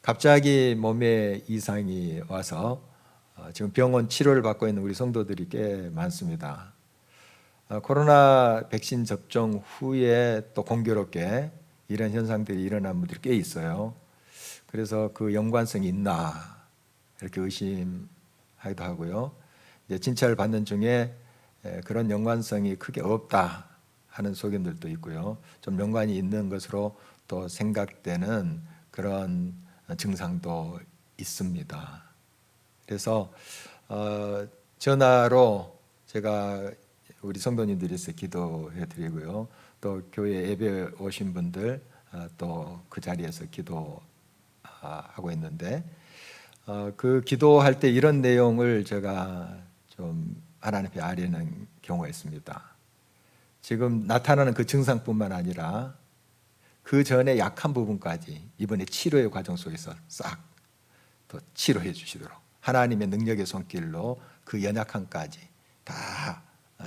갑자기 몸에 이상이 와서 지금 병원 치료를 받고 있는 우리 성도들이 꽤 많습니다. 코로나 백신 접종 후에 또 공교롭게 이런 현상들이 일어난 분들이 꽤 있어요. 그래서 그 연관성이 있나 이렇게 의심하기도 하고요. 이제 진찰을 받는 중에 그런 연관성이 크게 없다 하는 소견들도 있고요. 좀 연관이 있는 것으로 또 생각되는 그런 증상도 있습니다. 그래서 전화로 제가 우리 성도님들에서 기도해 드리고요. 또 교회 예배 오신 분들 또 그 자리에서 기도하고 있는데 그 기도할 때 이런 내용을 제가 좀 하나님 앞에 아뢰는 경우가 있습니다. 지금 나타나는 그 증상뿐만 아니라 그 전에 약한 부분까지 이번에 치료의 과정 속에서 싹 또 치료해 주시도록 하나님의 능력의 손길로 그 연약함까지 다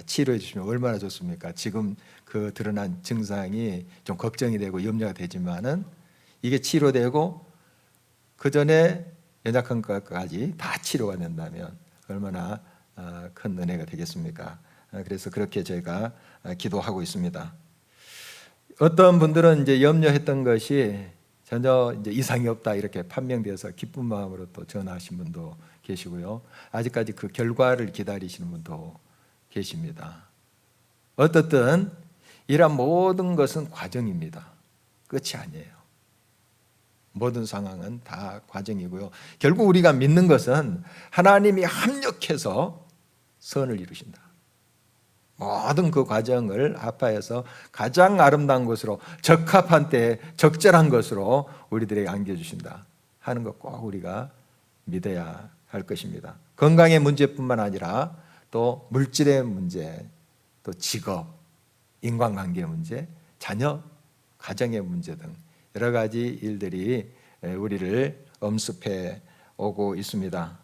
치료해 주시면 얼마나 좋습니까? 지금 그 드러난 증상이 좀 걱정이 되고 염려가 되지만은 이게 치료되고 그 전에 연약한 것까지 다 치료가 된다면 얼마나 큰 은혜가 되겠습니까? 그래서 그렇게 저희가 기도하고 있습니다. 어떤 분들은 이제 염려했던 것이 전혀 이제 이상이 없다 이렇게 판명되어서 기쁜 마음으로 또 전화하신 분도 계시고요. 아직까지 그 결과를 기다리시는 분도 계십니다. 어떻든 이런 모든 것은 과정입니다. 끝이 아니에요. 모든 상황은 다 과정이고요. 결국 우리가 믿는 것은 하나님이 합력해서 선을 이루신다. 모든 그 과정을 합하여서 가장 아름다운 것으로 적합한 때에 적절한 것으로 우리들에게 안겨주신다 하는 것 꼭 우리가 믿어야 할 것입니다. 건강의 문제뿐만 아니라 또 물질의 문제, 또 직업, 인간관계의 문제, 자녀, 가정의 문제 등 여러 가지 일들이 우리를 엄습해 오고 있습니다.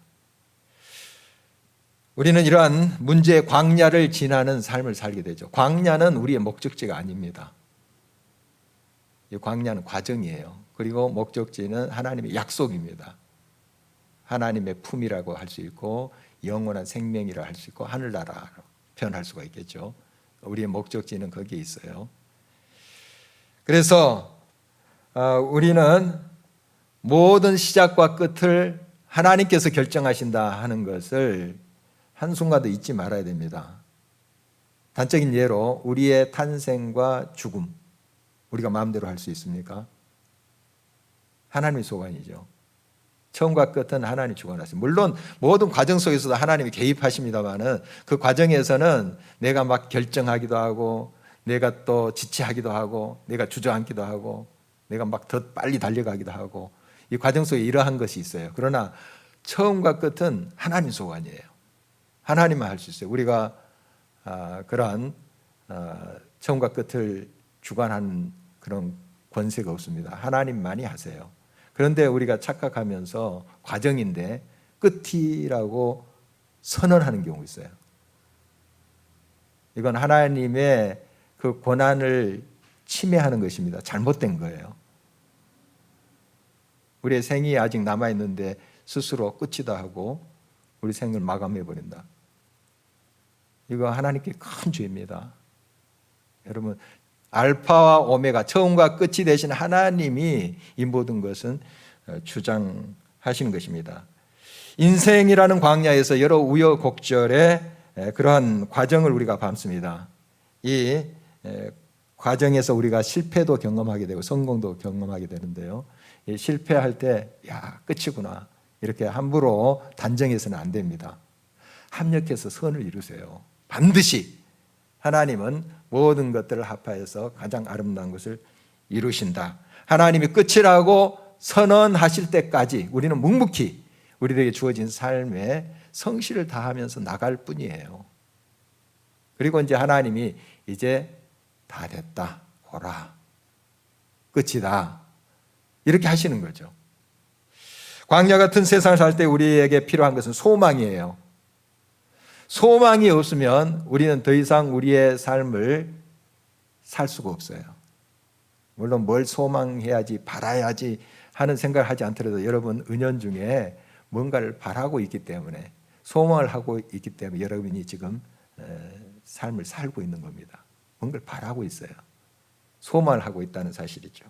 우리는 이러한 문제의 광야를 지나는 삶을 살게 되죠. 광야는 우리의 목적지가 아닙니다. 이 광야는 과정이에요. 그리고 목적지는 하나님의 약속입니다. 하나님의 품이라고 할 수 있고 영원한 생명이라고 할 수 있고 하늘나라로 표현할 수가 있겠죠. 우리의 목적지는 거기에 있어요. 그래서 우리는 모든 시작과 끝을 하나님께서 결정하신다 하는 것을 한순간도 잊지 말아야 됩니다. 단적인 예로 우리의 탄생과 죽음, 우리가 마음대로 할 수 있습니까? 하나님의 소관이죠. 처음과 끝은 하나님이 주관하십니다. 물론 모든 과정 속에서도 하나님이 개입하십니다만은 그 과정에서는 내가 막 결정하기도 하고 내가 또 지체하기도 하고 내가 주저앉기도 하고 내가 막 더 빨리 달려가기도 하고 이 과정 속에 이러한 것이 있어요. 그러나 처음과 끝은 하나님 소관이에요. 하나님만 할 수 있어요. 우리가 그러한 처음과 끝을 주관하는 그런 권세가 없습니다. 하나님만이 하세요. 그런데 우리가 착각하면서 과정인데 끝이라고 선언하는 경우가 있어요. 이건 하나님의 그 권한을 침해하는 것입니다. 잘못된 거예요. 우리의 생이 아직 남아있는데 스스로 끝이다 하고 우리 생을 마감해버린다. 이거 하나님께 큰 죄입니다. 여러분, 알파와 오메가, 처음과 끝이 되신 하나님이 이 모든 것은 주장하시는 것입니다. 인생이라는 광야에서 여러 우여곡절의 그러한 과정을 우리가 밟습니다. 이 과정에서 우리가 실패도 경험하게 되고 성공도 경험하게 되는데요. 실패할 때, 야, 끝이구나. 이렇게 함부로 단정해서는 안 됩니다. 합력해서 선을 이루세요. 반드시 하나님은 모든 것들을 합하여서 가장 아름다운 것을 이루신다. 하나님이 끝이라고 선언하실 때까지 우리는 묵묵히 우리에게 주어진 삶에 성실을 다하면서 나갈 뿐이에요. 그리고 이제 하나님이 이제 다 됐다. 오라. 끝이다. 이렇게 하시는 거죠. 광야 같은 세상을 살 때 우리에게 필요한 것은 소망이에요. 소망이 없으면 우리는 더 이상 우리의 삶을 살 수가 없어요. 물론 뭘 소망해야지, 바라야지 하는 생각을 하지 않더라도 여러분 은연중에 뭔가를 바라고 있기 때문에, 소망을 하고 있기 때문에 여러분이 지금 삶을 살고 있는 겁니다. 뭔가를 바라고 있어요. 소망을 하고 있다는 사실이죠.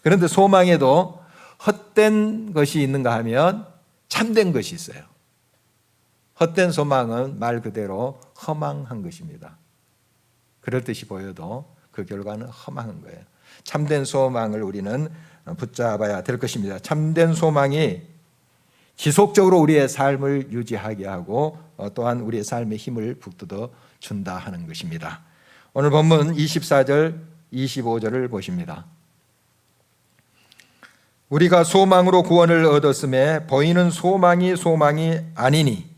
그런데 소망에도 헛된 것이 있는가 하면 참된 것이 있어요. 헛된 소망은 말 그대로 허망한 것입니다. 그럴듯이 보여도 그 결과는 허망한 거예요. 참된 소망을 우리는 붙잡아야 될 것입니다. 참된 소망이 지속적으로 우리의 삶을 유지하게 하고 또한 우리의 삶에 힘을 북돋워 준다 하는 것입니다. 오늘 본문 24절 25절을 보십니다. 우리가 소망으로 구원을 얻었음에 보이는 소망이 아니니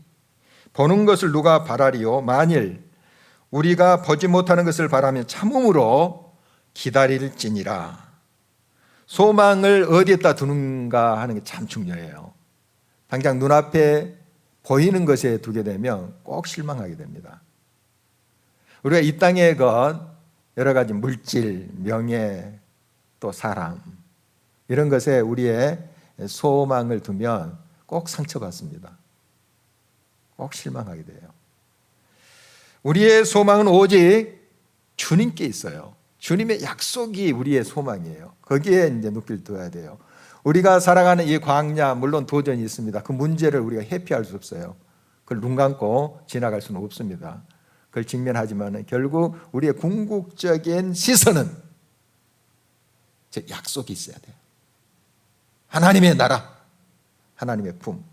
보는 것을 누가 바라리요? 만일 우리가 보지 못하는 것을 바라면 참음으로 기다릴지니라. 소망을 어디에다 두는가 하는 게 참 중요해요. 당장 눈앞에 보이는 것에 두게 되면 꼭 실망하게 됩니다. 우리가 이 땅의 것, 여러 가지 물질, 명예, 또 사람, 이런 것에 우리의 소망을 두면 꼭 상처받습니다. 꼭 실망하게 돼요. 우리의 소망은 오직 주님께 있어요. 주님의 약속이 우리의 소망이에요. 거기에 이제 눈길 둬야 돼요. 우리가 살아가는 이 광야, 물론 도전이 있습니다. 그 문제를 우리가 회피할 수 없어요. 그걸 눈 감고 지나갈 수는 없습니다. 그걸 직면하지만 결국 우리의 궁극적인 시선은 즉 약속이 있어야 돼요. 하나님의 나라, 하나님의 품,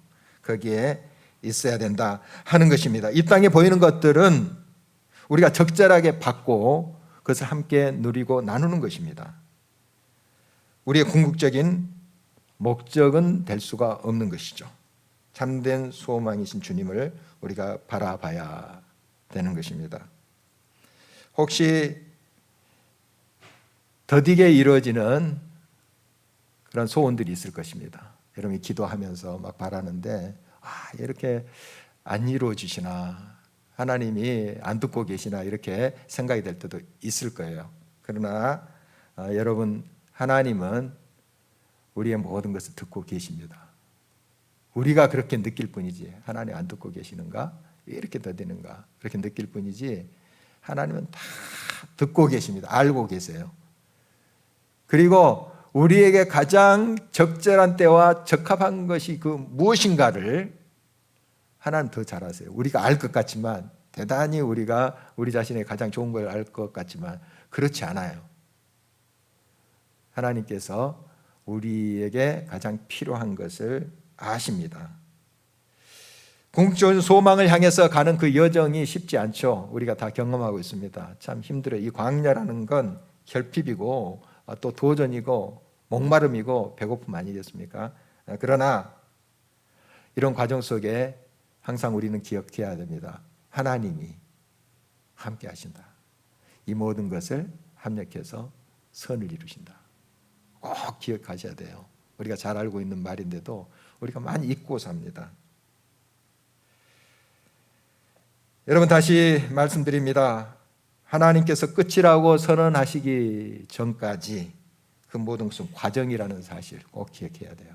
거기에 있어야 된다 하는 것입니다. 이 땅에 보이는 것들은 우리가 적절하게 받고 그것을 함께 누리고 나누는 것입니다. 우리의 궁극적인 목적은 될 수가 없는 것이죠. 참된 소망이신 주님을 우리가 바라봐야 되는 것입니다. 혹시 더디게 이루어지는 그런 소원들이 있을 것입니다. 여러분이 기도하면서 막 바라는데 이렇게 안 이루어지시나, 하나님이 안 듣고 계시나 이렇게 생각이 될 때도 있을 거예요. 그러나 여러분, 하나님은 우리의 모든 것을 듣고 계십니다. 우리가 그렇게 느낄 뿐이지 하나님 안 듣고 계시는가? 왜 이렇게 더디는가? 그렇게 느낄 뿐이지 하나님은 다 듣고 계십니다. 알고 계세요. 그리고 우리에게 가장 적절한 때와 적합한 것이 그 무엇인가를 하나님 더 잘 아세요. 우리가 알 것 같지만, 대단히 우리가 우리 자신의 가장 좋은 걸 알 것 같지만 그렇지 않아요. 하나님께서 우리에게 가장 필요한 것을 아십니다. 궁극적인 소망을 향해서 가는 그 여정이 쉽지 않죠. 우리가 다 경험하고 있습니다. 참 힘들어요. 이 광야라는 건 결핍이고 또 도전이고 목마름이고 배고픔 아니겠습니까? 그러나 이런 과정 속에 항상 우리는 기억해야 됩니다. 하나님이 함께 하신다. 이 모든 것을 합력해서 선을 이루신다. 꼭 기억하셔야 돼요. 우리가 잘 알고 있는 말인데도 우리가 많이 잊고 삽니다. 여러분, 다시 말씀드립니다. 하나님께서 끝이라고 선언하시기 전까지 그 모든 것은 과정이라는 사실 꼭 기억해야 돼요.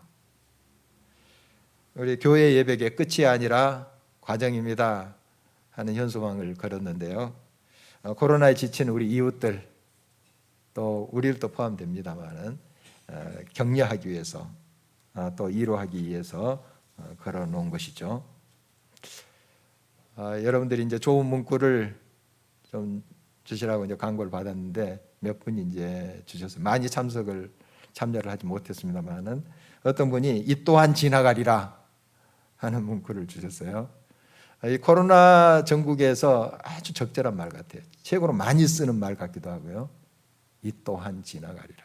우리 교회 예배의 끝이 아니라 과정입니다 하는 현수막을 걸었는데요. 코로나에 지친 우리 이웃들, 또 우리를 또 포함됩니다만은 격려하기 위해서 또 위로하기 위해서 걸어놓은 것이죠. 여러분들이 이제 좋은 문구를 좀 주시라고 이제 광고를 받았는데 몇 분이 이제 주셔서 많이 참여를 하지 못했습니다만은 어떤 분이 이 또한 지나가리라 하는 문구를 주셨어요. 이 코로나 전국에서 아주 적절한 말 같아요. 최고로 많이 쓰는 말 같기도 하고요. 이 또한 지나가리라.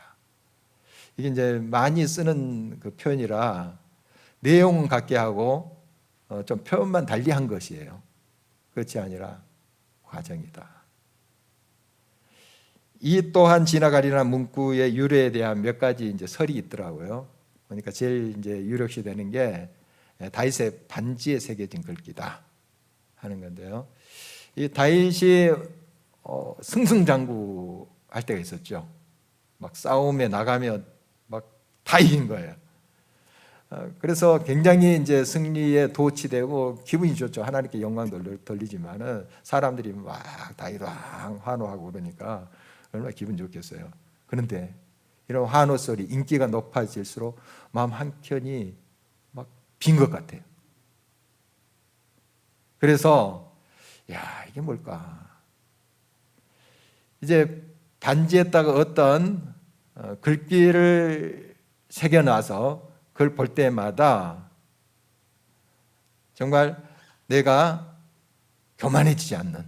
이게 이제 많이 쓰는 그 표현이라 내용 같게 하고 좀 표현만 달리한 것이에요. 그렇지 아니라 과정이다. 이 또한 지나가리라는 문구의 유래에 대한 몇 가지 이제 설이 있더라고요. 그러니까 제일 이제 유력시 되는 게 다윗의 반지에 새겨진 글귀다 하는 건데요. 이 다윗이 승승장구 할 때가 있었죠. 막 싸움에 나가면 막 다 이긴 거예요. 그래서 굉장히 이제 승리에 도취되고 기분이 좋죠. 하나님께 영광 돌리지만은 사람들이 막 다이랑 환호하고 그러니까 얼마나 기분 좋겠어요. 그런데 이런 환호 소리, 인기가 높아질수록 마음 한켠이 막 빈 것 같아요. 그래서 야, 이게 뭘까? 이제 반지에다가 어떤 글귀를 새겨놔서 그걸 볼 때마다 정말 내가 교만해지지 않는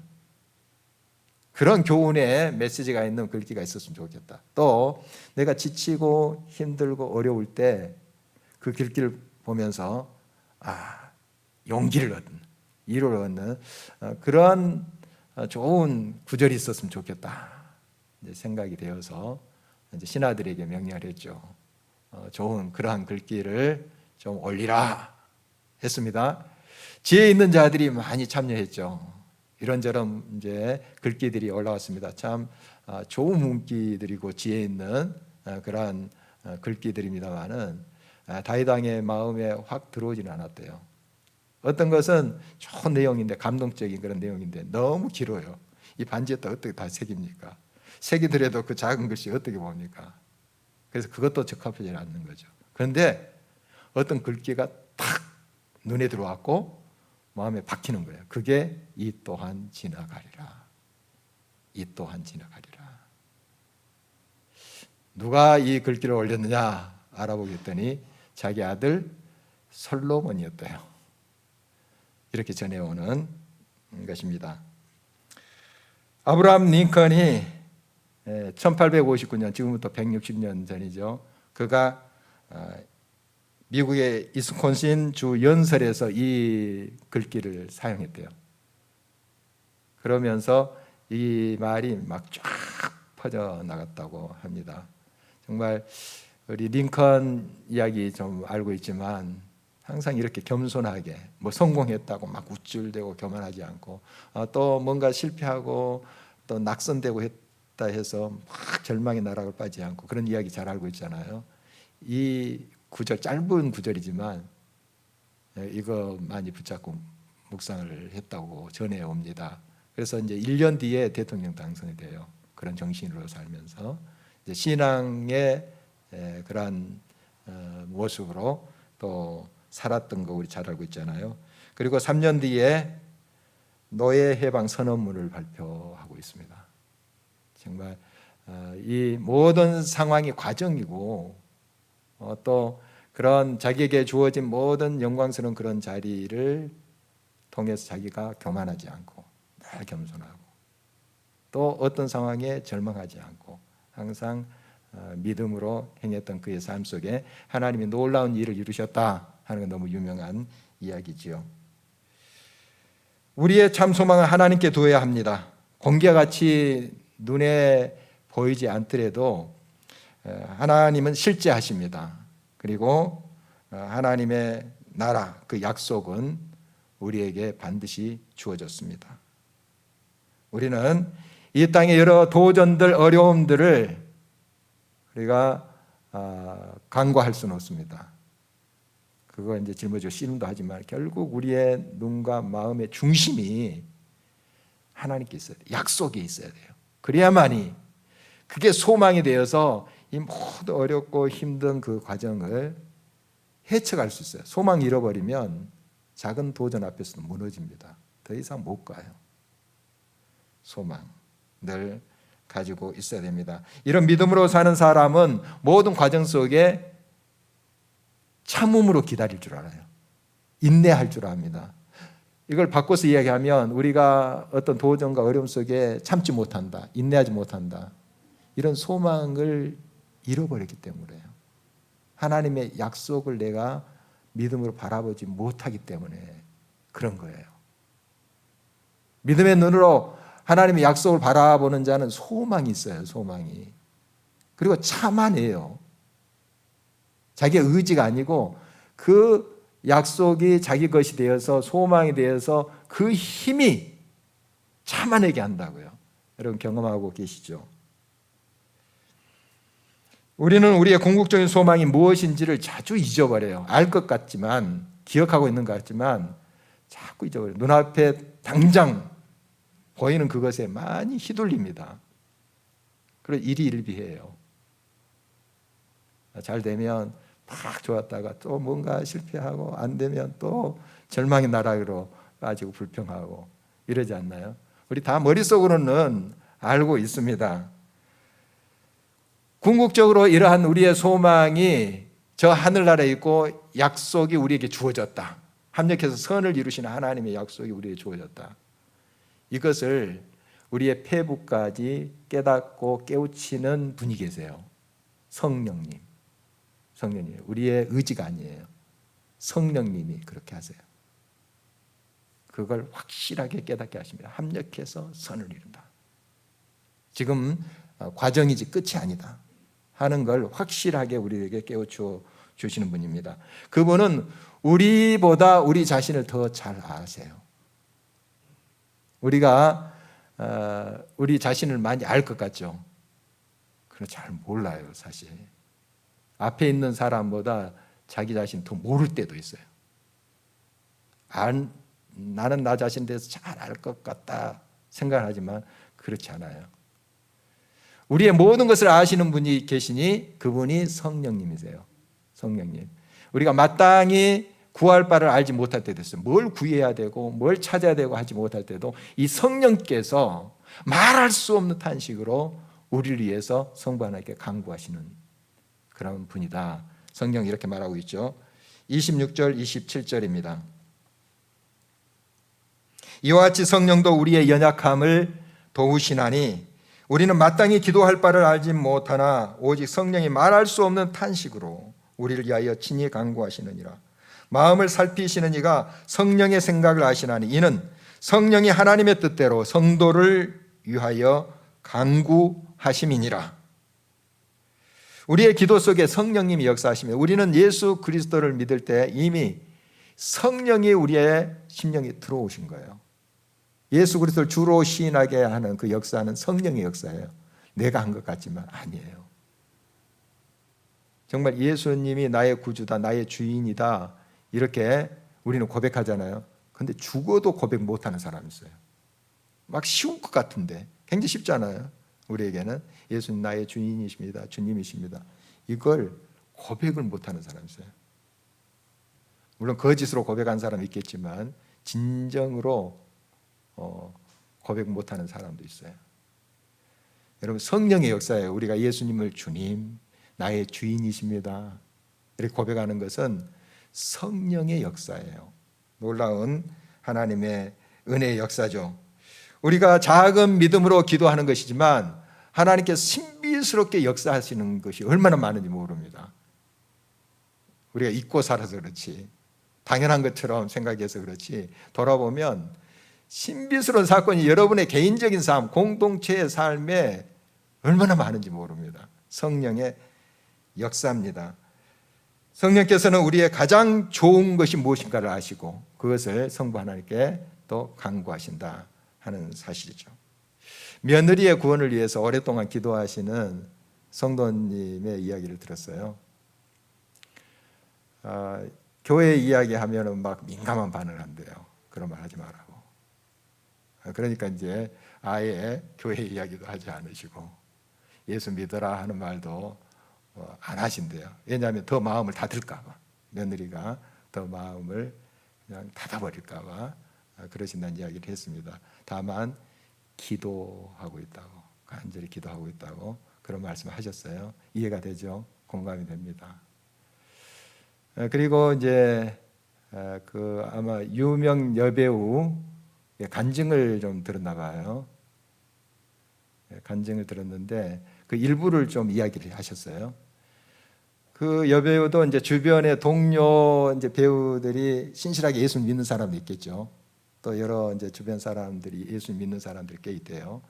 그런 교훈의 메시지가 있는 글귀가 있었으면 좋겠다. 또 내가 지치고 힘들고 어려울 때 그 글귀를 보면서 용기를 얻는, 위로를 얻는 그런 좋은 구절이 있었으면 좋겠다 이제 생각이 되어서 이제 신하들에게 명령을 했죠. 좋은 그러한 글귀를 좀 올리라 했습니다. 지혜 있는 자들이 많이 참여했죠. 이런저런 이제 글귀들이 올라왔습니다. 참 좋은 문기들이고 지혜 있는 그러한 글귀들입니다만은 다윗 왕의 마음에 확 들어오지는 않았대요. 어떤 것은 좋은 내용인데, 감동적인 그런 내용인데 너무 길어요. 이 반지에다 어떻게 다 새깁니까? 새기더라도 그 작은 글씨 어떻게 봅니까? 그래서 그것도 적합하지 않는 거죠. 그런데 어떤 글귀가 탁 눈에 들어왔고 마음에 박히는 거예요. 그게 이 또한 지나가리라. 이 또한 지나가리라. 누가 이 글귀를 올렸느냐 알아보게 했더니 자기 아들 솔로몬이었대요. 이렇게 전해오는 것입니다. 아브라함 링컨이 1859년, 지금부터 160년 전이죠. 그가 미국의 위스콘신 주 연설에서 이 글귀를 사용했대요. 그러면서 이 말이 막 쫙 퍼져나갔다고 합니다. 정말 우리 링컨 이야기 좀 알고 있지만 항상 이렇게 겸손하게 뭐 성공했다고 막 우쭐대고 교만하지 않고 또 뭔가 실패하고 또 낙선되고 했다 해서 막 절망의 나락을 빠지지 않고 그런 이야기 잘 알고 있잖아요. 이 구절, 짧은 구절이지만 이거 많이 붙잡고 묵상을 했다고 전해옵니다. 그래서 이제 1년 뒤에 대통령 당선이 돼요. 그런 정신으로 살면서 이제 신앙의 그러한 모습으로 또 살았던 거 우리 잘 알고 있잖아요. 그리고 3년 뒤에 노예 해방 선언문을 발표하고 있습니다. 정말 이 모든 상황이 과정이고 또 그런 자기에게 주어진 모든 영광스러운 그런 자리를 통해서 자기가 교만하지 않고 늘 겸손하고 또 어떤 상황에 절망하지 않고 항상 믿음으로 행했던 그의 삶 속에 하나님이 놀라운 일을 이루셨다 하는 건 너무 유명한 이야기지요. 우리의 참 소망은 하나님께 두어야 합니다. 공기와 같이 눈에 보이지 않더라도 하나님은 실제하십니다. 그리고 하나님의 나라, 그 약속은 우리에게 반드시 주어졌습니다. 우리는 이 땅의 여러 도전들, 어려움들을 우리가 간과할 수는 없습니다. 그거 이제 짊어지고 씨름도 하지만 결국 우리의 눈과 마음의 중심이 하나님께 있어야 돼요. 약속이 있어야 돼요. 그래야만이 그게 소망이 되어서 이 모두 어렵고 힘든 그 과정을 헤쳐갈 수 있어요. 소망 잃어버리면 작은 도전 앞에서도 무너집니다. 더 이상 못 가요. 소망 늘 가지고 있어야 됩니다. 이런 믿음으로 사는 사람은 모든 과정 속에 참음으로 기다릴 줄 알아요. 인내할 줄 압니다. 이걸 바꿔서 이야기하면 우리가 어떤 도전과 어려움 속에 참지 못한다, 인내하지 못한다, 이런 소망을 잃어버렸기 때문에요. 하나님의 약속을 내가 믿음으로 바라보지 못하기 때문에 그런 거예요. 믿음의 눈으로 하나님의 약속을 바라보는 자는 소망이 있어요. 소망이. 그리고 참아내요. 자기의 의지가 아니고 그 약속이 자기 것이 되어서 소망이 되어서 그 힘이 참아내게 한다고요. 여러분 경험하고 계시죠? 우리는 우리의 궁극적인 소망이 무엇인지를 자주 잊어버려요. 알 것 같지만, 기억하고 있는 것 같지만 자꾸 잊어버려요. 눈앞에 당장 보이는 그것에 많이 휘둘립니다. 그리고 일희일비해요. 잘 되면 막 좋았다가 또 뭔가 실패하고, 안 되면 또 절망의 나락으로 빠지고 불평하고 이러지 않나요? 우리 다 머릿속으로는 알고 있습니다. 궁극적으로 이러한 우리의 소망이 저 하늘나라에 있고 약속이 우리에게 주어졌다. 합력해서 선을 이루시는 하나님의 약속이 우리에게 주어졌다. 이것을 우리의 폐부까지 깨닫고 깨우치는 분이 계세요. 성령님. 성령님. 우리의 의지가 아니에요. 성령님이 그렇게 하세요. 그걸 확실하게 깨닫게 하십니다. 합력해서 선을 이룬다. 지금 과정이지 끝이 아니다 하는 걸 확실하게 우리에게 깨우쳐 주시는 분입니다. 그분은 우리보다 우리 자신을 더 잘 아세요. 우리가 우리 자신을 많이 알 것 같죠? 그건 잘 몰라요, 사실. 앞에 있는 사람보다 자기 자신 더 모를 때도 있어요. 나는 나 자신에 대해서 잘 알 것 같다 생각하지만 그렇지 않아요. 우리의 모든 것을 아시는 분이 계시니 그분이 성령님이세요. 성령님. 우리가 마땅히 구할 바를 알지 못할 때도 있어요. 뭘 구해야 되고 뭘 찾아야 되고 하지 못할 때도 이 성령께서 말할 수 없는 탄식으로 우리를 위해서 성부 하나님께 간구하시는 그런 분이다. 성경이 이렇게 말하고 있죠. 26절 27절입니다. 이와 같이 성령도 우리의 연약함을 도우시나니 우리는 마땅히 기도할 바를 알지 못하나 오직 성령이 말할 수 없는 탄식으로 우리를 위하여 친히 간구하시느니라. 마음을 살피시는 이가 성령의 생각을 아시나니 이는 성령이 하나님의 뜻대로 성도를 위하여 간구하심이니라. 우리의 기도 속에 성령님이 역사하시며 우리는 예수 그리스도를 믿을 때 이미 성령이 우리의 심령에 들어오신 거예요. 예수 그리스도를 주로 시인하게 하는 그 역사는 성령의 역사예요. 내가 한 것 같지만 아니에요. 정말 예수님이 나의 구주다, 나의 주인이다 이렇게 우리는 고백하잖아요. 그런데 죽어도 고백 못하는 사람이 있어요. 막 쉬운 것 같은데 굉장히 쉽잖아요. 우리에게는 예수님 나의 주인이십니다, 주님이십니다. 이걸 고백을 못하는 사람이 있어요. 물론 거짓으로 고백한 사람이 있겠지만 진정으로 고백 못하는 사람도 있어요. 여러분 성령의 역사예요. 우리가 예수님을 주님, 나의 주인이십니다 이렇게 고백하는 것은 성령의 역사예요. 놀라운 하나님의 은혜의 역사죠. 우리가 작은 믿음으로 기도하는 것이지만 하나님께서 신비스럽게 역사하시는 것이 얼마나 많은지 모릅니다. 우리가 잊고 살아서 그렇지, 당연한 것처럼 생각해서 그렇지, 돌아보면 신비스러운 사건이 여러분의 개인적인 삶, 공동체의 삶에 얼마나 많은지 모릅니다. 성령의 역사입니다. 성령께서는 우리의 가장 좋은 것이 무엇인가를 아시고 그것을 성부 하나님께 또 간구하신다 하는 사실이죠. 며느리의 구원을 위해서 오랫동안 기도하시는 성도님의 이야기를 들었어요. 교회 이야기하면 막 민감한 반응을 한대요. 그런 말 하지 말라고. 그러니까 이제 아예 교회 이야기도 하지 않으시고 예수 믿어라 하는 말도 안 하신대요. 왜냐하면 더 마음을 닫을까 봐, 며느리가 더 마음을 그냥 닫아버릴까 봐 그러신다는 이야기를 했습니다. 다만 기도하고 있다고, 간절히 기도하고 있다고 그런 말씀을 하셨어요. 이해가 되죠? 공감이 됩니다. 그리고 이제 그 아마 유명 여배우 간증을 좀 들었나 봐요. 간증을 들었는데 그 일부를 좀 이야기를 하셨어요. 그 여배우도 이제 주변의 동료 이제 배우들이 신실하게 예수 믿는 사람도 있겠죠. 또 여러 이제 주변 사람들이 예수 믿는 사람들이 꽤 있대요.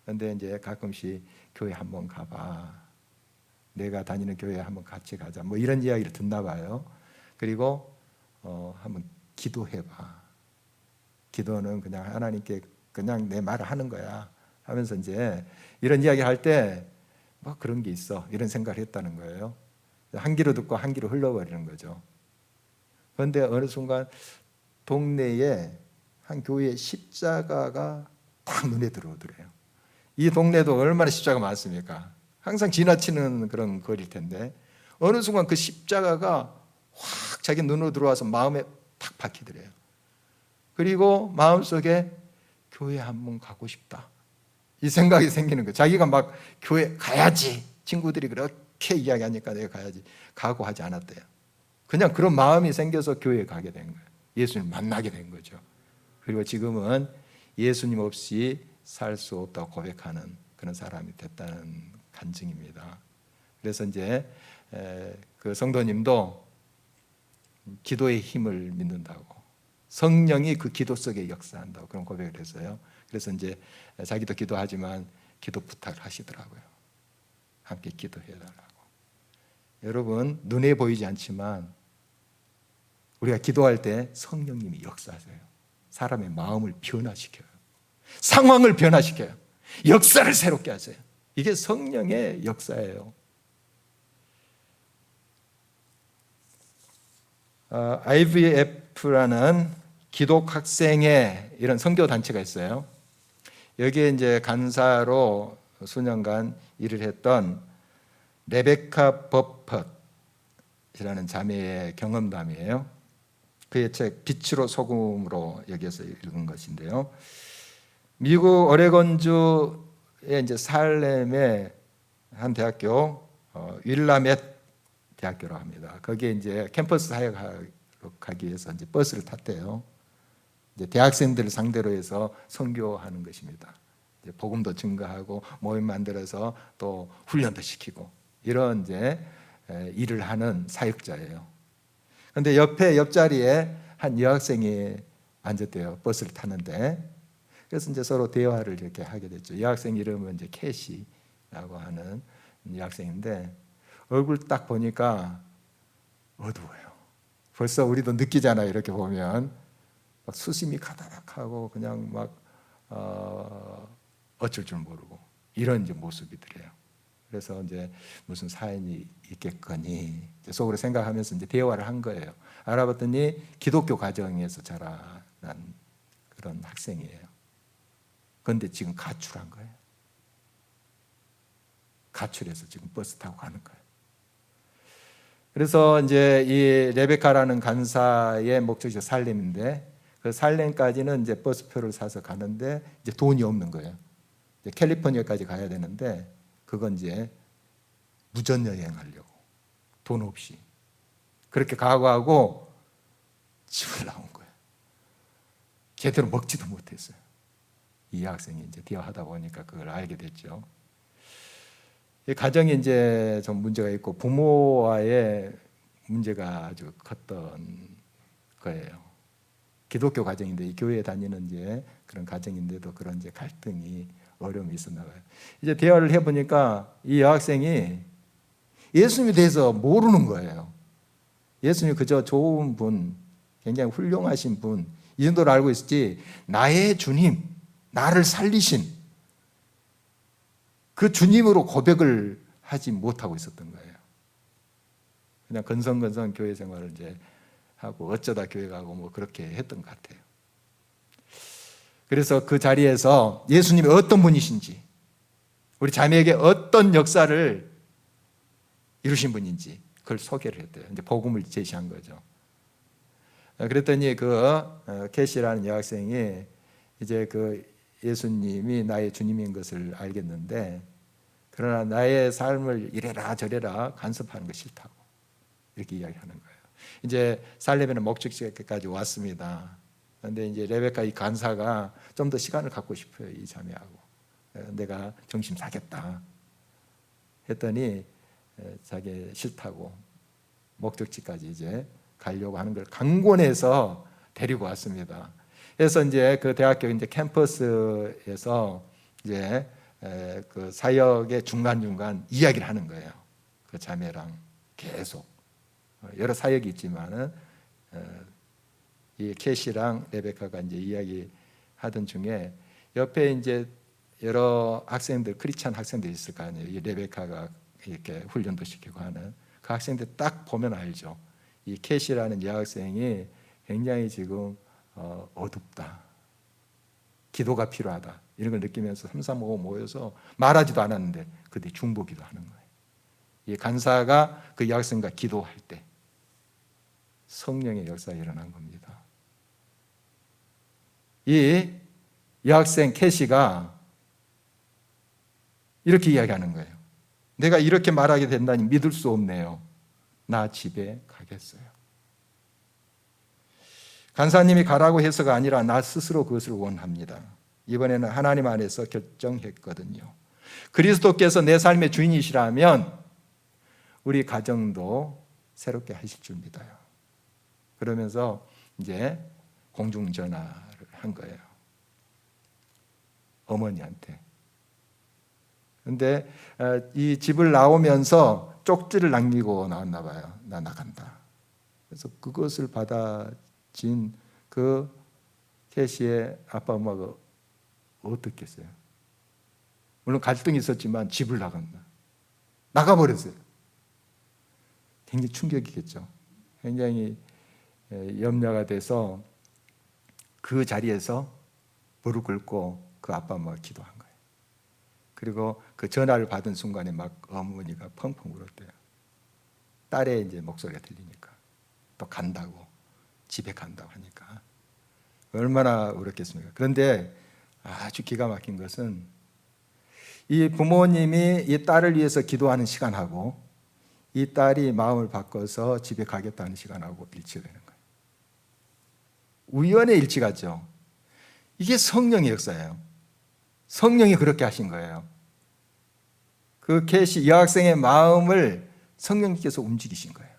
그런데 이제 가끔씩 교회 한번 가봐, 내가 다니는 교회 한번 같이 가자, 뭐 이런 이야기를 듣나 봐요. 그리고 한번 기도해봐. 기도는 그냥 하나님께 그냥 내 말을 하는 거야 하면서 이제 이런 이야기 할 때 뭐 그런 게 있어, 이런 생각을 했다는 거예요. 한 귀로 듣고 한 귀로 흘러버리는 거죠. 그런데 어느 순간 동네에 한 교회에 십자가가 딱 눈에 들어오더래요. 이 동네도 얼마나 십자가 많습니까? 항상 지나치는 그런 거리일 텐데 어느 순간 그 십자가가 확 자기 눈으로 들어와서 마음에 탁 박히더래요. 그리고 마음속에 교회 한번 가고 싶다, 이 생각이 생기는 거예요. 자기가 막 교회 가야지, 친구들이 그렇게 이야기하니까 내가 가야지, 각오하지 않았대요. 그냥 그런 마음이 생겨서 교회에 가게 된 거예요. 예수님 만나게 된 거죠. 그리고 지금은 예수님 없이 살 수 없다고 고백하는 그런 사람이 됐다는 간증입니다. 그래서 이제 그 성도님도 기도의 힘을 믿는다고, 성령이 그 기도 속에 역사한다고 그런 고백을 했어요. 그래서 이제 자기도 기도하지만 기도 부탁을 하시더라고요. 함께 기도해달라고. 여러분, 눈에 보이지 않지만 우리가 기도할 때 성령님이 역사하세요. 사람의 마음을 변화시켜요. 상황을 변화시켜요. 역사를 새롭게 하세요. 이게 성령의 역사예요. IVF라는 기독학생회, 이런 선교 단체가 있어요. 여기에 이제 간사로 수년간 일을 했던 레베카 버펫이라는 자매의 경험담이에요. 그의 책 빛으로 소금으로 여기에서 읽은 것인데요. 미국 오레곤주의 이제 살렘의 한 대학교, 윌라멧 대학교라고 합니다. 거기에 이제 캠퍼스 사역하러 가기 위해서 이제 버스를 탔대요. 이제 대학생들을 상대로 해서 선교하는 것입니다. 이제 복음도 증거하고 모임 만들어서 또 훈련도 시키고 이런 이제 일을 하는 사역자예요. 그런데 옆자리에 한 여학생이 앉았대요. 버스를 타는데. 그래서 이제 서로 대화를 이렇게 하게 됐죠. 여학생 이름은 이제 캐시라고 하는 여학생인데 얼굴 딱 보니까 어두워요. 벌써 우리도 느끼잖아요. 이렇게 보면 막 수심이 가다락하고 그냥 막 어쩔 줄 모르고 이런 이제 모습이더래요. 그래서 이제 무슨 사연이 있겠거니 이제 속으로 생각하면서 이제 대화를 한 거예요. 알아봤더니 기독교 가정에서 자란 그런 학생이에요. 그런데 지금 가출한 거예요. 가출해서 지금 버스 타고 가는 거예요. 그래서 이제 이 레베카라는 간사의 목적이 살렘인데 그 살렘까지는 이제 버스표를 사서 가는데 이제 돈이 없는 거예요. 이제 캘리포니아까지 가야 되는데 그건 이제 무전 여행하려고 돈 없이 그렇게 각오하고 집을 나온 거예요. 제대로 먹지도 못했어요. 이 학생이 이제 대화하다 보니까 그걸 알게 됐죠. 이 가정이 이제 좀 문제가 있고 부모와의 문제가 아주 컸던 거예요. 기독교 가정인데 이 교회에 다니는 이제 그런 가정인데도 그런 이제 갈등이 어려움이 있었나 봐요. 이제 대화를 해보니까 이 여학생이 예수님에 대해서 모르는 거예요. 예수님이 그저 좋은 분, 굉장히 훌륭하신 분, 이 정도로 알고 있었지 나의 주님, 나를 살리신 그 주님으로 고백을 하지 못하고 있었던 거예요. 그냥 건성건성 교회 생활을 이제 하고 어쩌다 교회 가고 뭐 그렇게 했던 것 같아요. 그래서 그 자리에서 예수님이 어떤 분이신지, 우리 자매에게 어떤 역사를 이루신 분인지 그걸 소개를 했대요. 이제 복음을 제시한 거죠. 그랬더니 그 캐시라는 여학생이 이제 그 예수님이 나의 주님인 것을 알겠는데 그러나 나의 삶을 이래라 저래라 간섭하는 거 싫다고 이렇게 이야기하는 거예요. 이제 살렘에는 목적지까지 왔습니다. 그런데 이제 레베카 이 간사가 좀 더 시간을 갖고 싶어요. 이 자매하고 내가 정신 사겠다 했더니 자기 싫다고 목적지까지 이제 가려고 하는 걸 강권해서 데리고 왔습니다. 그래서 이제 그 대학교 이제 캠퍼스에서 이제 그 사역의 중간중간 이야기를 하는 거예요. 그 자매랑 계속 여러 사역이 있지만은 이 캐시랑 레베카가 이제 이야기하던 중에 옆에 이제 여러 학생들, 크리스찬 학생들이 있을 거 아니에요. 이 레베카가 이렇게 훈련도 시키고 하는 그 학생들 딱 보면 알죠. 이 캣이라는 여학생이 굉장히 지금 어둡다, 기도가 필요하다, 이런 걸 느끼면서 3, 3, 5 모여서 말하지도 않았는데 그때 중보기도 하는 거예요. 이 간사가 그 여학생과 기도할 때 성령의 역사가 일어난 겁니다. 이 여학생 캐시가 이렇게 이야기하는 거예요. 내가 이렇게 말하게 된다니 믿을 수 없네요. 나 집에 가겠어요. 간사님이 가라고 해서가 아니라 나 스스로 그것을 원합니다. 이번에는 하나님 안에서 결정했거든요. 그리스도께서 내 삶의 주인이시라면 우리 가정도 새롭게 하실 줄 믿어요. 그러면서 이제 공중전화를 한 거예요. 어머니한테. 근데 이 집을 나오면서 쪽지를 남기고 나왔나 봐요. 나 나간다. 그래서 그것을 받아진 그 캐시의 아빠 엄마가 어떻겠어요? 물론 갈등이 있었지만 집을 나가버렸어요. 굉장히 충격이겠죠. 굉장히 염려가 돼서 그 자리에서 무릎 꿇고 그 아빠 엄마가 기도한 거예요. 그리고 그 전화를 받은 순간에 막 어머니가 펑펑 울었대요. 딸의 이제 목소리가 들리니까 또 간다고, 집에 간다고 하니까 얼마나 울었겠습니까? 그런데 아주 기가 막힌 것은 이 부모님이 이 딸을 위해서 기도하는 시간하고 이 딸이 마음을 바꿔서 집에 가겠다는 시간하고 일치가 되는 거예요. 우연의 일치가죠. 이게 성령의 역사예요. 성령이 그렇게 하신 거예요. 그 캐시 여학생의 마음을 성령님께서 움직이신 거예요.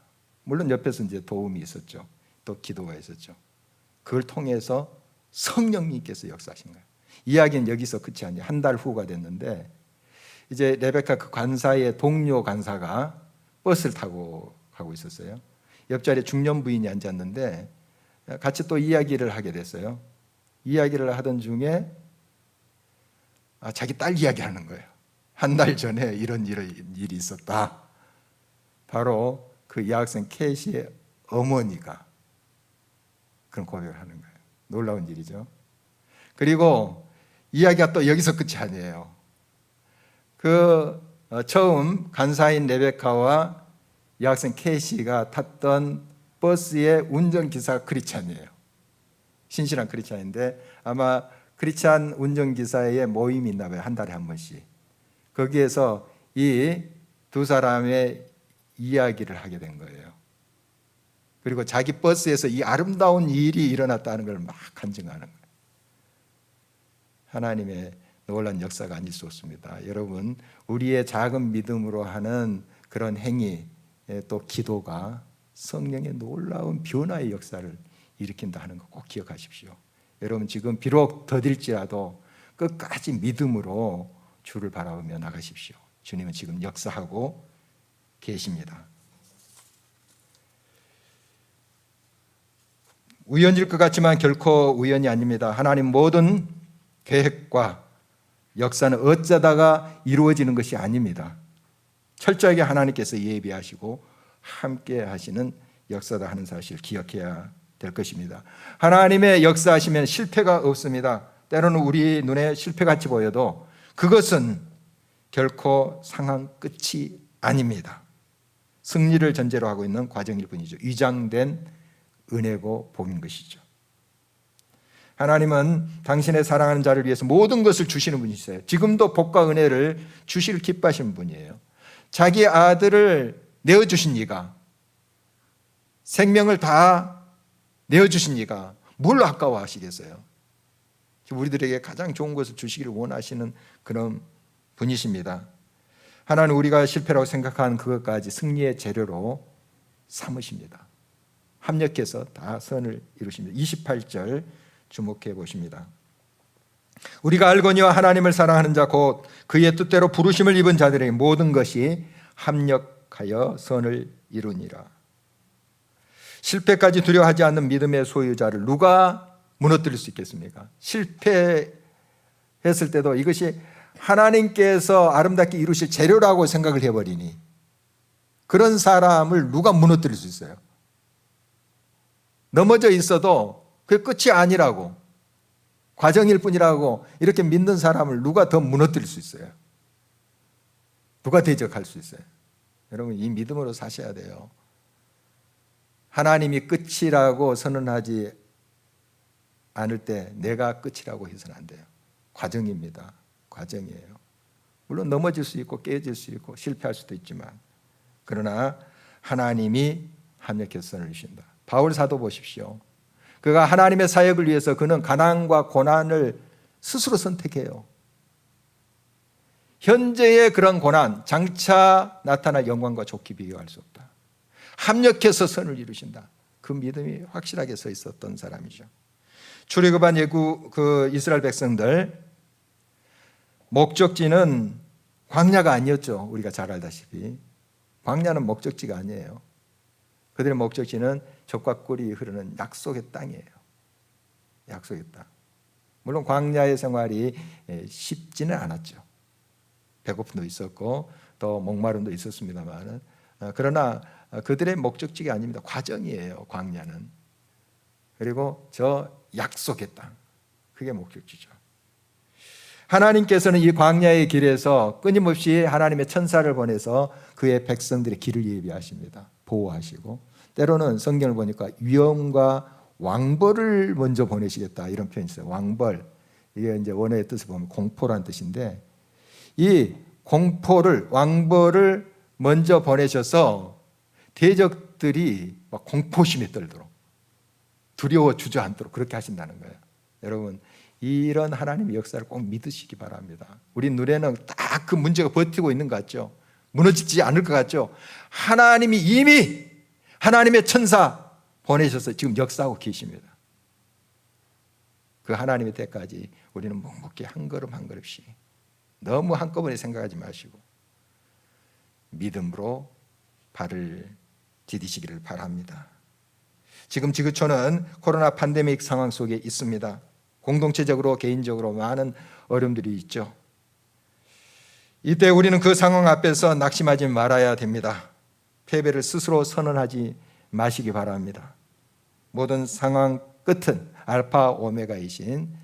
물론 옆에서 이제 도움이 있었죠. 또 기도가 있었죠. 그걸 통해서 성령님께서 역사하신 거예요. 이야기는 여기서 끝이 아니에요. 한 달 후가 됐는데 이제 레베카 그 간사의 동료 간사가 버스를 타고 가고 있었어요. 옆자리에 중년 부인이 앉았는데 같이 또 이야기를 하게 됐어요. 이야기를 하던 중에 자기 딸 이야기하는 거예요. 한 달 전에 이런 일이 있었다. 바로 그 여학생 캐시의 어머니가 그런 고백을 하는 거예요. 놀라운 일이죠. 그리고 이야기가 또 여기서 끝이 아니에요. 처음 간사인 레베카와 여학생 캐시가 탔던 버스의 운전기사가 크리스찬이에요. 신실한 크리스찬인데 아마 크리스찬 운전기사의 모임이 있나 봐요. 한 달에 한 번씩. 거기에서 이 두 사람의 이야기를 하게 된 거예요. 그리고 자기 버스에서 이 아름다운 일이 일어났다는 걸 막 간증하는 거예요. 하나님의 놀라운 역사가 아닐 수 없습니다. 여러분, 우리의 작은 믿음으로 하는 그런 행위, 또 기도가 성령의 놀라운 변화의 역사를 일으킨다 하는 거 꼭 기억하십시오. 여러분, 지금 비록 더딜지라도 끝까지 믿음으로 주를 바라보며 나가십시오. 주님은 지금 역사하고 계십니다. 우연일 것 같지만 결코 우연이 아닙니다. 하나님 모든 계획과 역사는 어쩌다가 이루어지는 것이 아닙니다. 철저하게 하나님께서 예비하시고 함께 하시는 역사다 하는 사실을 기억해야 될 것입니다. 하나님의 역사하시면 실패가 없습니다. 때로는 우리 눈에 실패같이 보여도 그것은 결코 상한 끝이 아닙니다. 승리를 전제로 하고 있는 과정일 뿐이죠. 위장된 은혜고 복인 것이죠. 하나님은 당신의 사랑하는 자를 위해서 모든 것을 주시는 분이세요. 지금도 복과 은혜를 주시를 기뻐하시는 분이에요. 자기 아들을 내어주신 이가, 생명을 다 내어주신 이가 뭘 아까워하시겠어요? 우리들에게 가장 좋은 것을 주시기를 원하시는 그런 분이십니다. 하나님 우리가 실패라고 생각한 그것까지 승리의 재료로 삼으십니다. 합력해서 다 선을 이루십니다. 28절 주목해 보십니다. 우리가 알거니와 하나님을 사랑하는 자 곧 그의 뜻대로 부르심을 입은 자들에게 모든 것이 합력하여 선을 이루니라. 실패까지 두려워하지 않는 믿음의 소유자를 누가 무너뜨릴 수 있겠습니까? 실패 했을 때도 이것이 하나님께서 아름답게 이루실 재료라고 생각을 해버리니 그런 사람을 누가 무너뜨릴 수 있어요? 넘어져 있어도 그게 끝이 아니라고, 과정일 뿐이라고 이렇게 믿는 사람을 누가 더 무너뜨릴 수 있어요? 누가 대적할 수 있어요? 여러분, 이 믿음으로 사셔야 돼요. 하나님이 끝이라고 선언하지 않을 때 내가 끝이라고 해서는 안 돼요. 과정입니다. 과정이에요. 물론 넘어질 수 있고 깨질 수 있고 실패할 수도 있지만, 그러나 하나님이 합력해서 선을 주신다. 바울 사도 보십시오. 그가 하나님의 사역을 위해서 그는 가난과 고난을 스스로 선택해요. 현재의 그런 고난, 장차 나타날 영광과 좋게 비교할 수 없다. 합력해서 선을 이루신다. 그 믿음이 확실하게 서 있었던 사람이죠. 출애굽한 그 이스라엘 백성들, 목적지는 광야가 아니었죠. 우리가 잘 알다시피 광야는 목적지가 아니에요. 그들의 목적지는 젖과 꿀이 흐르는 약속의 땅이에요. 약속의 땅. 물론 광야의 생활이 쉽지는 않았죠. 배고픔도 있었고 또 목마름도 있었습니다만, 그러나 그들의 목적지가 아닙니다. 과정이에요. 광야는. 그리고 저 약속의 땅, 그게 목적지죠. 하나님께서는 이 광야의 길에서 끊임없이 하나님의 천사를 보내서 그의 백성들의 길을 예비하십니다. 보호하시고, 때로는 성경을 보니까 위험과 왕벌을 먼저 보내시겠다, 이런 표현이 있어요. 왕벌, 이게 이제 원어의 뜻을 보면 공포란 뜻인데, 이 공포를, 왕벌을 먼저 보내셔서 대적들이 막 공포심에 떨도록, 두려워 주저앉도록 그렇게 하신다는 거예요. 여러분, 이런 하나님의 역사를 꼭 믿으시기 바랍니다. 우리 눈에는 딱 그 문제가 버티고 있는 것 같죠? 무너지지 않을 것 같죠? 하나님이 이미 하나님의 천사 보내셔서 지금 역사하고 계십니다. 그 하나님의 때까지 우리는 묵묵히 한 걸음 한 걸음씩, 너무 한꺼번에 생각하지 마시고 믿음으로 발을 디디시기를 바랍니다. 지금 지구촌은 코로나 팬데믹 상황 속에 있습니다. 공동체적으로 개인적으로 많은 어려움들이 있죠. 이때 우리는 그 상황 앞에서 낙심하지 말아야 됩니다. 패배를 스스로 선언하지 마시기 바랍니다. 모든 상황 끝은 알파 오메가이신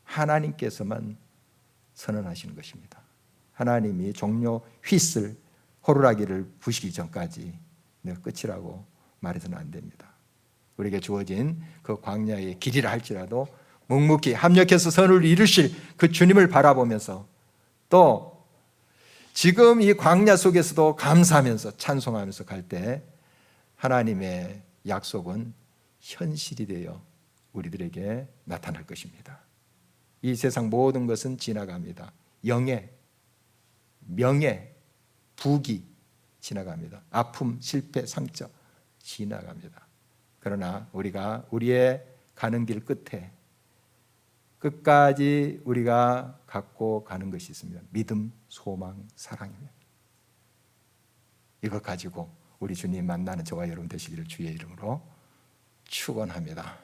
하나님께서만 선언하시는 것입니다. 하나님이 종료 휘슬 호루라기를 부시기 전까지 내가 끝이라고 말해서는 안 됩니다. 우리에게 주어진 그 광야의 길이라 할지라도 묵묵히 합력해서 선을 이루실 그 주님을 바라보면서, 또 지금 이 광야 속에서도 감사하면서 찬송하면서 갈 때 하나님의 약속은 현실이 되어 우리들에게 나타날 것입니다. 이 세상 모든 것은 지나갑니다. 영예, 명예, 부귀 지나갑니다. 아픔, 실패, 상처 지나갑니다. 그러나 우리가 우리의 가는 길 끝에 끝까지 우리가 갖고 가는 것이 있습니다. 믿음, 소망, 사랑입니다. 이것 가지고 우리 주님 만나는 저와 여러분 되시기를 주의 이름으로 축원합니다.